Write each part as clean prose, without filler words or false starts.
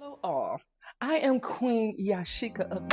Hello all. I am Queen Yashika of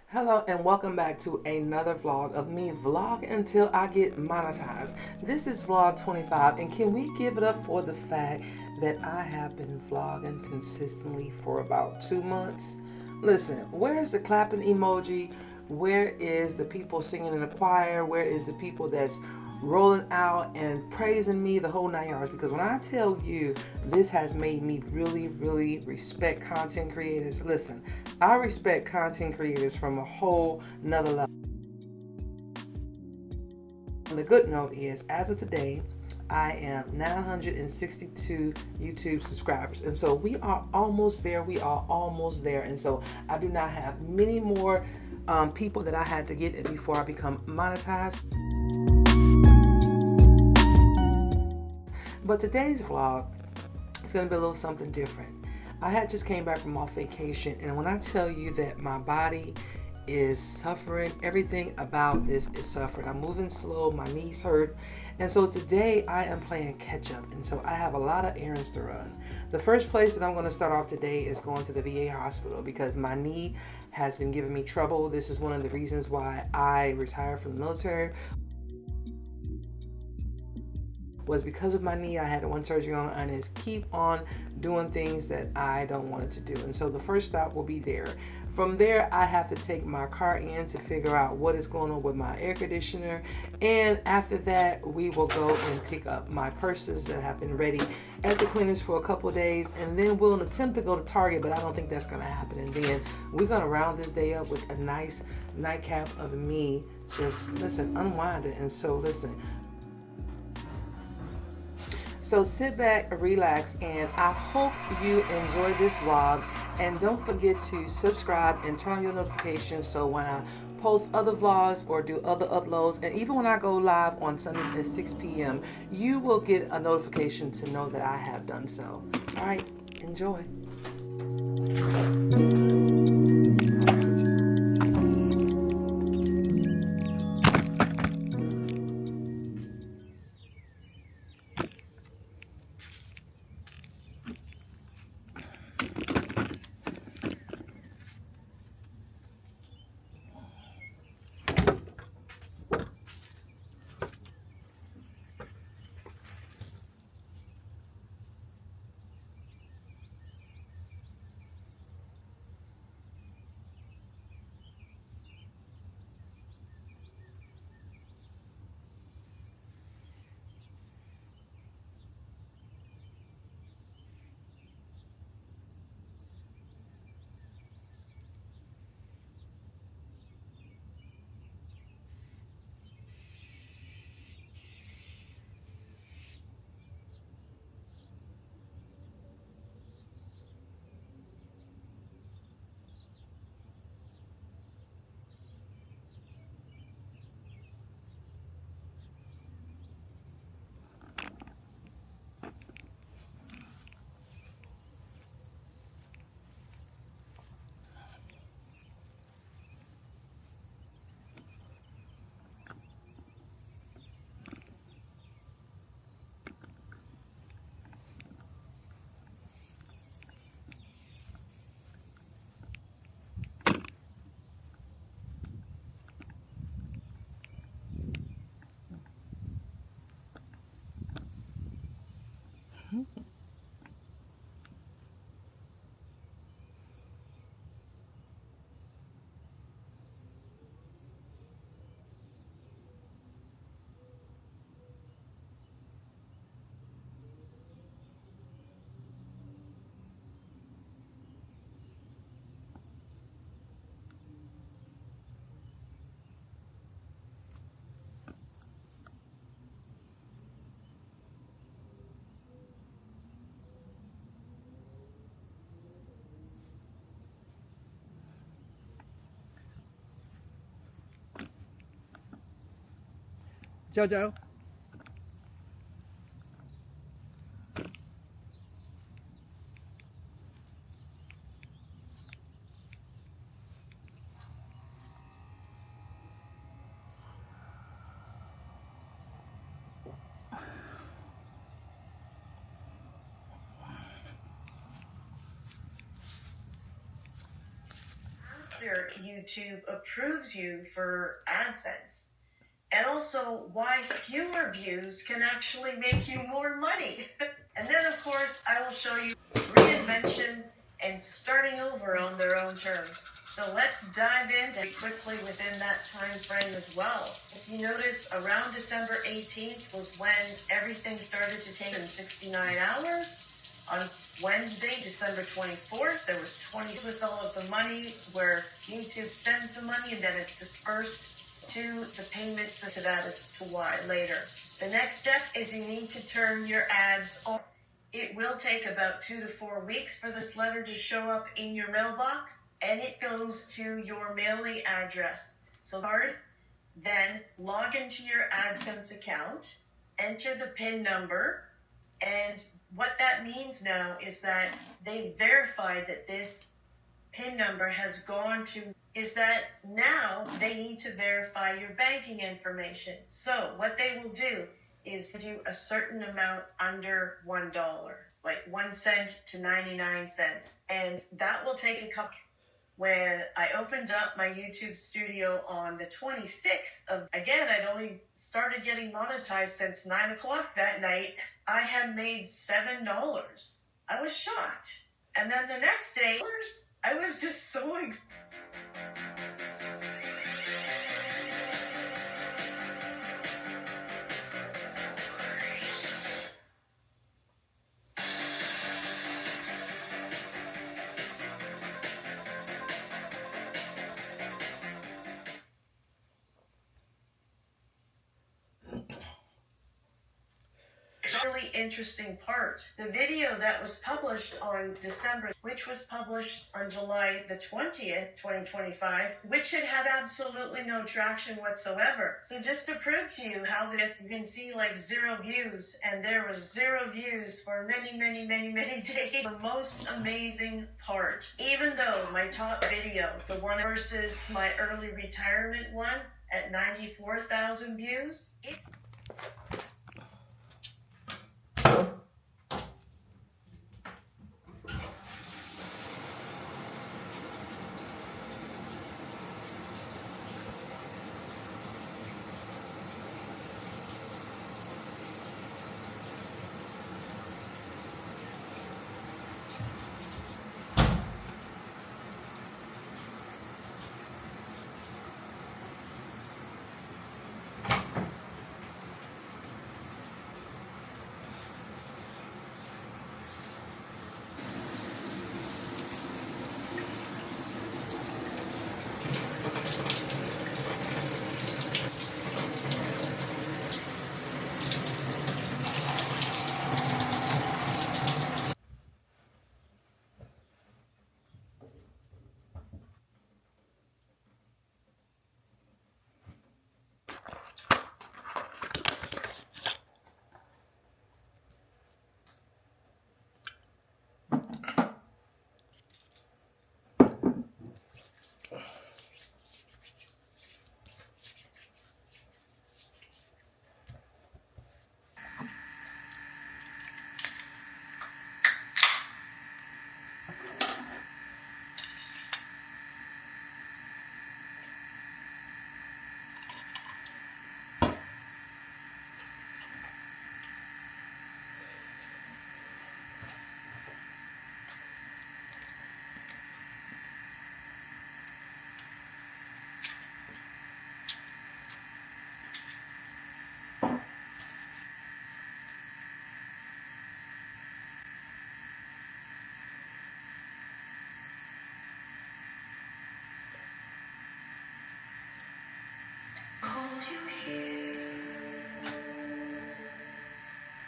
Hello and welcome back to another vlog of me vlog until I get monetized. This is vlog 25 and can we give it up for the fact that I have been vlogging consistently for about 2 months? Listen, where is the clapping emoji? Where is the people singing in the choir? Where is the people that's rolling out and praising me the whole 9 yards? Because when I tell you this has made me really respect content creators, listen, I respect content creators from a whole nother level. The good note is, as of today, I am 962 YouTube subscribers. And so we are almost there. We are almost there. And so I do not have many more people that I had to get before I become monetized. But today's vlog is going to be a little something different. I had just came back from off vacation, and when I tell you that my body is suffering, everything about this is suffering. I'm moving slow, my knees hurt, and so today I am playing catch up, and so I have a lot of errands to run. The first place that I'm going to start off today is going to the VA hospital because my knee has been giving me trouble. This is one of the reasons why I retired from the military. Was because of my knee. I had one surgery on it, and it's keep on doing things that I don't want it to do. And so the first stop will be there. From there, I have to take my car in to figure out what is going on with my air conditioner. And after that, we will go and pick up my purses that have been ready at the cleaners for a couple of days. And then we'll attempt to go to Target, but I don't think that's going to happen. And then we're going to round this day up with a nice nightcap of me just, listen, unwinding. And so, listen, so sit back, relax, and I hope you enjoy this vlog. And don't forget to subscribe and turn on your notifications so when I post other vlogs or do other uploads, and even when I go live on Sundays at 6 p.m., you will get a notification to know that I have done so. All right, enjoy. Jojo. after YouTube approves you for AdSense. And also why fewer views can actually make you more money. And then of course I will show you reinvention and starting over on their own terms. So let's dive into it quickly within that time frame as well. If you notice, around December 18th was when everything started to take in 69 hours. On Wednesday, December 24th, there was 20 with all of the money where YouTube sends the money and then it's dispersed to the payments to that as to why later. The next step is you need to turn your ads on. It will take about 2 to 4 weeks for this letter to show up in your mailbox, and it goes to your mailing address. So then log into your AdSense account, enter the PIN number, and what that means now is that they verified that this PIN number has gone to, is that now they need to verify your banking information. So what they will do is do a certain amount under $1, like 1 cent to 99 cents. And that will take a couple. When I opened up my YouTube studio on the 26th of, again, I'd only started getting monetized since 9 o'clock that night. I had made $7. I was shocked. And then the next day, I was just so excited. Really interesting part. The video that was published on December, which was published on July the 20th, 2025, which had absolutely no traction whatsoever. So just to prove to you how that you can see like 0 views, and there was 0 views for many, many, many, many days. The most amazing part, even though my top video, the one versus my early retirement one at 94,000 views, it's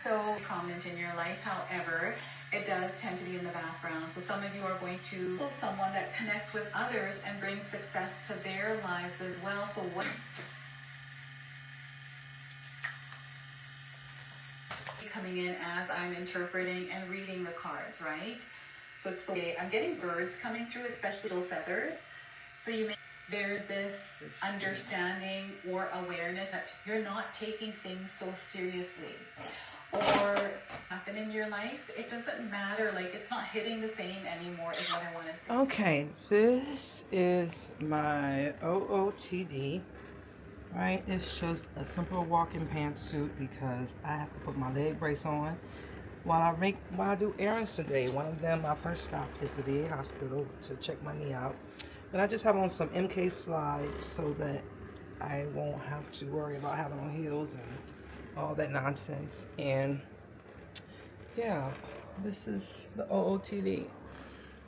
so prominent in your life. However, it does tend to be in the background. So some of you are going to someone that connects with others and brings success to their lives as well. So what coming in as I'm interpreting and reading the cards, right? So it's the way I'm getting birds coming through, especially little feathers. So you may, there's this understanding or awareness that you're not taking things so seriously. or happen in your life, it doesn't matter. Like, it's not hitting the same anymore is what I want to say. Okay, this is my OOTD, right? It's just a simple walking pantsuit because I have to put my leg brace on while I do errands today. One of them, my first stop is the VA hospital to check my knee out. But I just have on some MK slides so that I won't have to worry about having on heels and all that nonsense. And yeah, this is the OOTD.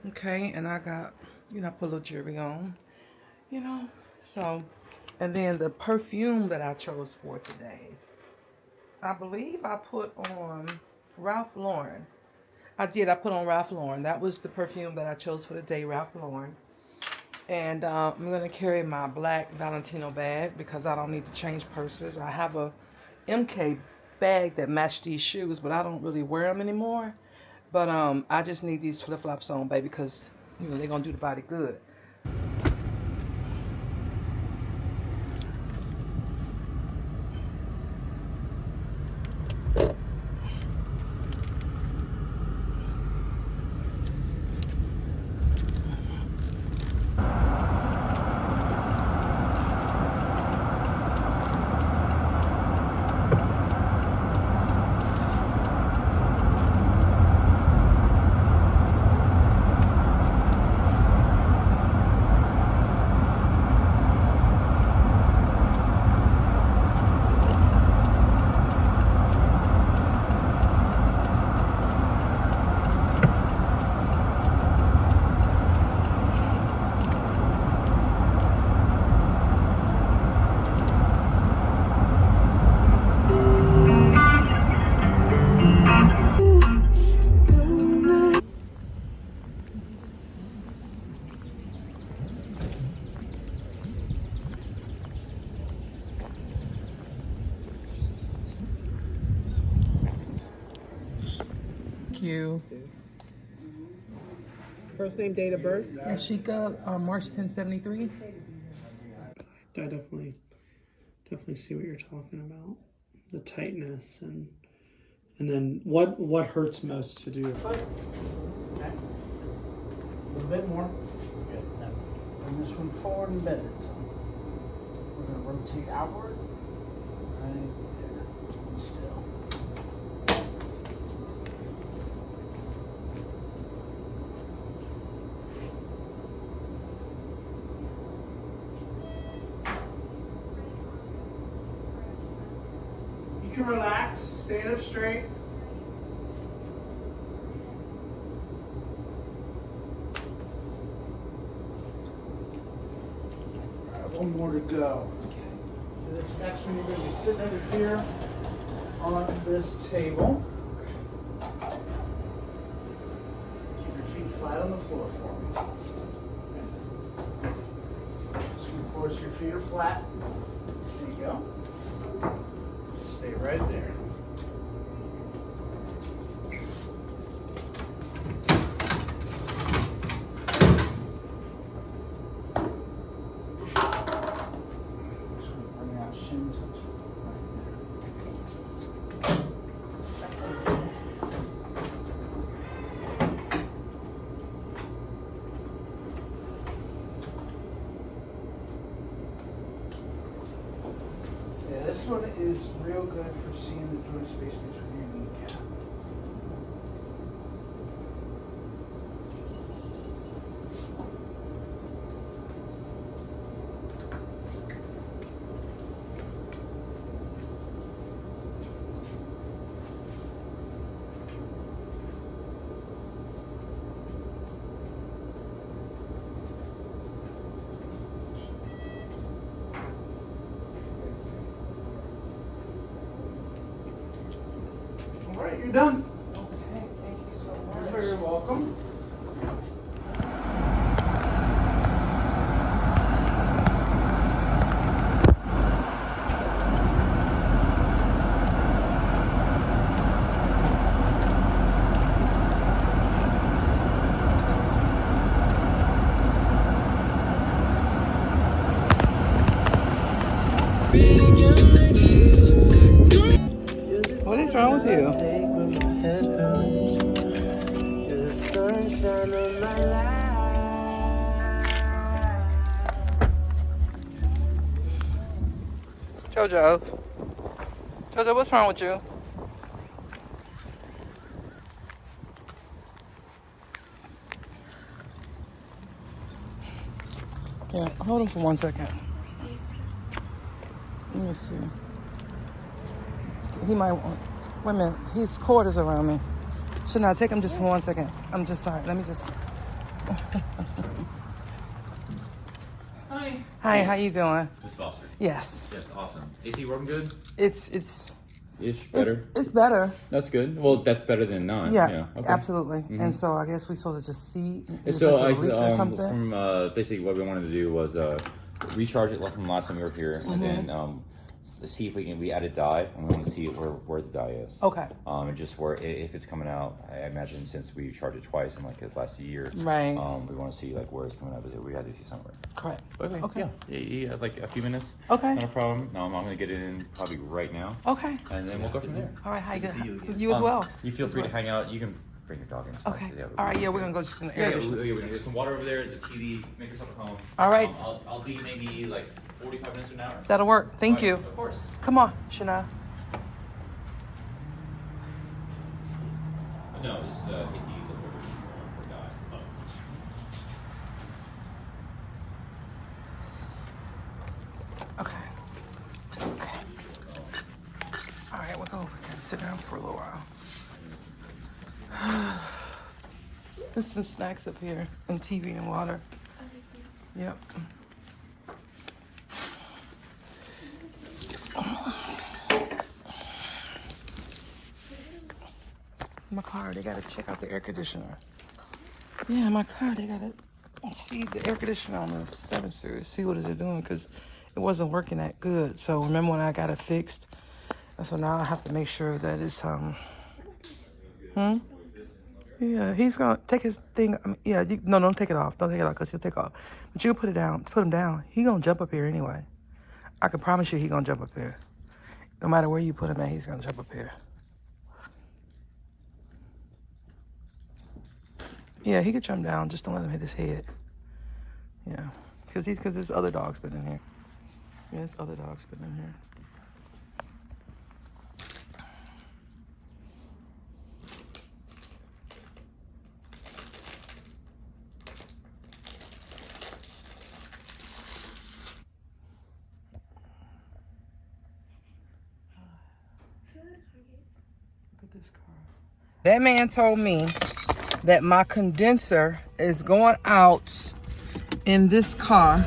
Okay, and I got, I put a little jewelry on, so, and then the perfume that I chose for today, I believe I put on Ralph Lauren. I put on Ralph Lauren. That was the perfume that I chose for the day, Ralph Lauren. And I'm going to carry my black Valentino bag because I don't need to change purses. I have a MK bag that matched these shoes, but I don't really wear them anymore. But I just need these flip-flops on, baby, because, they're going to do the body good. You. First name, date of birth? Ashika, March 1073. I definitely see what you're talking about. The tightness and then what hurts most to do. Foot. Okay. A little bit more. Good. Now, bring this one forward and bend it. So we're going to rotate outward. Right there. Hold still. You can relax. Stand up straight. One more to go. Okay. So this next one, you're going to be sitting over here on this table. Keep your feet flat on the floor for me. Okay. Just going to force your feet are flat. There you go. Just stay right there. This one is real good for seeing the joint space between your kneecap. All right, you're done. Okay, thank you so much. You're very welcome. What is What's wrong with you? Jojo. Jojo, what's wrong with you? Yeah, hold him for 1 second. Let me see. He might want. Wait a minute. His cord is around me. Should I take him just for 1 second? I'm just sorry. Let me just. Hi. Hi, how you doing? Miss Foster. Yes. Yes, awesome. AC working good? It's Better. It's better. That's good. Well, that's better than not. Yeah, Okay. absolutely. And so I guess we're supposed to just see if So there's a leak or something. from basically what we wanted to do was recharge it from last time we were here, and then to see if we added dye, and we want to see where the dye is. Okay. And just where if it's coming out. I imagine since we charged it twice in like the last year. Right. We want to see like where it's coming out. We had to see somewhere. Correct. But Okay. Yeah, like a few minutes. Okay. Not a problem. I'm gonna get it in probably right now. Okay. And then we'll go from there. All right. How you See you again. You as well. You feel free to hang out. You can bring your dog in. Okay. All right. Yeah, we're gonna go just in the Yeah, area. we're gonna get some water over there. There's a TV. Make yourself at home. All right. I'll be maybe like 45 minutes to an hour. That'll work. Thank you. Of course. Come on, Shana. No, this is AC for dye. Okay. Okay. All right, we'll go over here and sit down for a little while. There's some snacks up here and TV and water. Yep. My car, they gotta check out the air conditioner. Yeah, my car, they gotta see the air conditioner on the 7 Series, see what is it doing, because it wasn't working that good. So remember when I got it fixed? And so now I have to make sure that it's, Yeah, he's gonna take his thing, no, don't take it off. Don't take it off, because he'll take off. But you put it down, put him down. He gonna jump up here anyway. I can promise you he gonna jump up here. No matter where you put him at, he's gonna jump up here. Yeah, he could jump down. Just don't let him hit his head. Yeah, because there's other dogs been in here. Yeah, there's other dogs been in here. Look at this car. That man told me that my condenser is going out in this car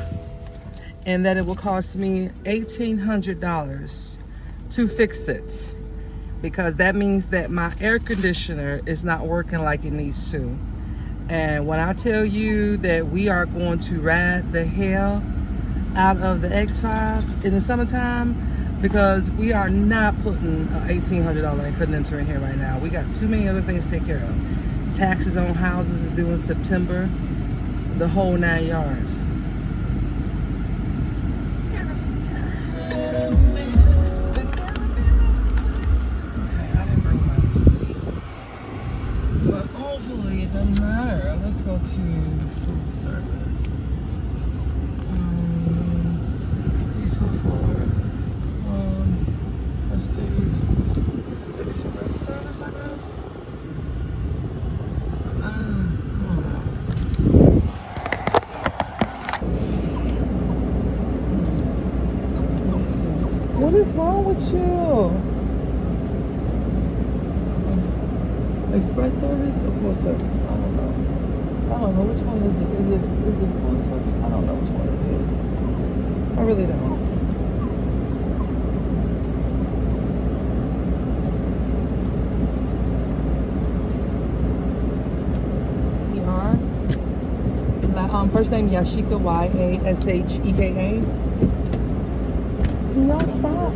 and that it will cost me $1,800 to fix it, because that means that my air conditioner is not working like it needs to. And when I tell you that we are going to ride the hell out of the X5 in the summertime, because we are not putting an $1,800 condenser in here right now. We got too many other things to take care of. Taxes on houses is due in September. The whole 9 yards. Okay, I didn't bring my receipt. But hopefully it doesn't matter. Let's go to food service. Please put forward. Let's do express service, I guess. What is wrong with you? Express service or full service? I don't know which one is it. Is it full service? I don't know which one it is. I really don't. First name Yashika, Yasheka. Can y'all stop?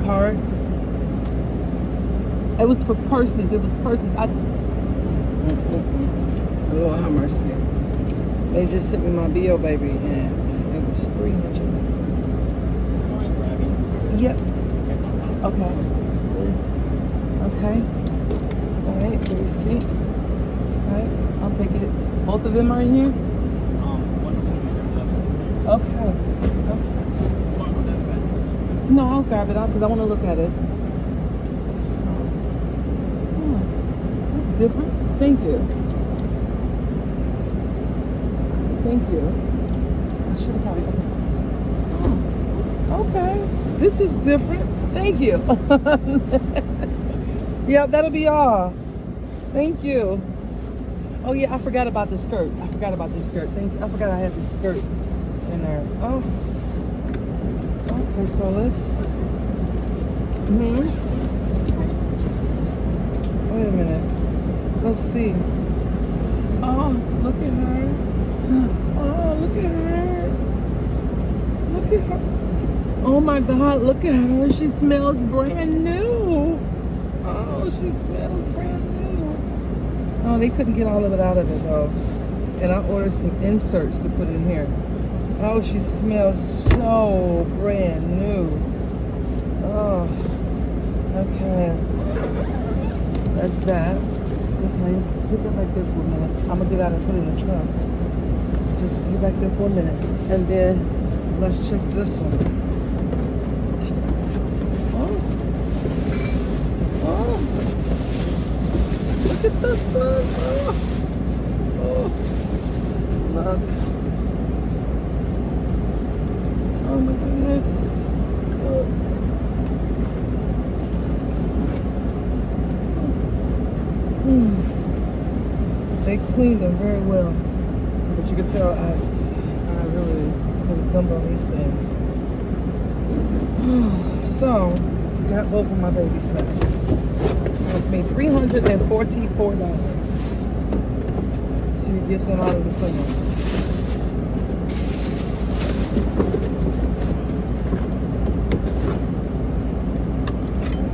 Card. It was for purses. It was purses. Lord have mercy. They just sent me my bill, baby, and it was $300. Yep. Okay. This. Okay. All right. Receipt. All right. I'll take it. Both of them are in here. One's in here, the other's in here. Okay. Okay. No, I'll grab it out because I want to look at it. So, that's different. Thank you. Thank you. I should have probably. Oh, okay. This is different. Thank you. Yeah, that'll be all. Thank you. Oh yeah, I forgot about the skirt. I forgot about the skirt. Thank you. I forgot I had the skirt in there. Oh. Okay, so let's. Wait a minute. Let's see. Oh, look at her. Oh, look at her. Look at her. Oh my God, look at her. She smells brand new. Oh, she smells brand new. Oh, they couldn't get all of it out of it though. And I ordered some inserts to put in here. Oh, she smells so brand new. Oh, okay. That's that. Okay, put that back there for a minute. I'm gonna get out and put it in the trunk. Just get back there for a minute. And then let's check this one. Oh. Oh. Look at the sun. Oh. Oh. Look. Oh my goodness. Oh. They cleaned them very well. But you can tell I really put a thumb on these things. So, got both of my babies back. Cost me $344 to get them out of the cleaners.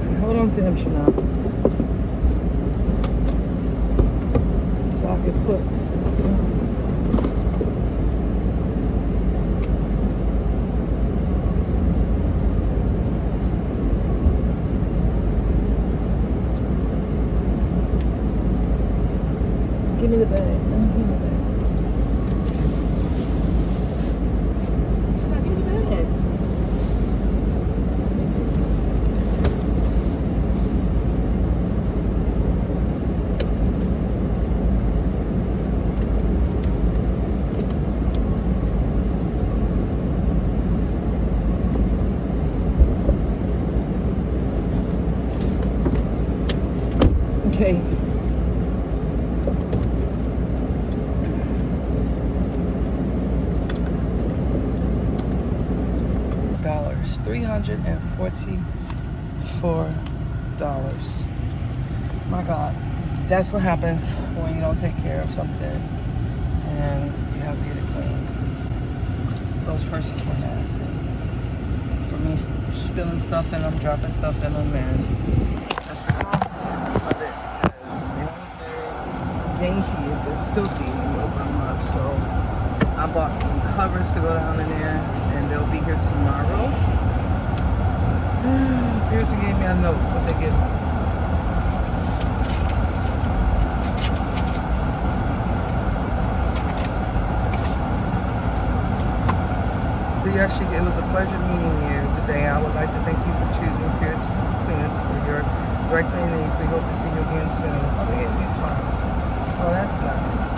Okay, hold on to him, Chanel. So I could put. Give me the bag. Give me the bag. Should I give me the bag? Okay. $344. My God, that's what happens when you don't take care of something and you have to get it clean because those purses were nasty. For me spilling stuff in them, dropping stuff in them, and that's the cost of it because they don't look very dainty if they're filthy when you open them up. So I bought some covers to go down in there and they'll be here tomorrow. Pearson gave me a note, what they give me. It was a pleasure meeting you today. I would like to thank you for choosing Curated Cleaners for your dry cleaning needs. We hope to see you again soon. Oh, they gave me a card. Oh, that's nice.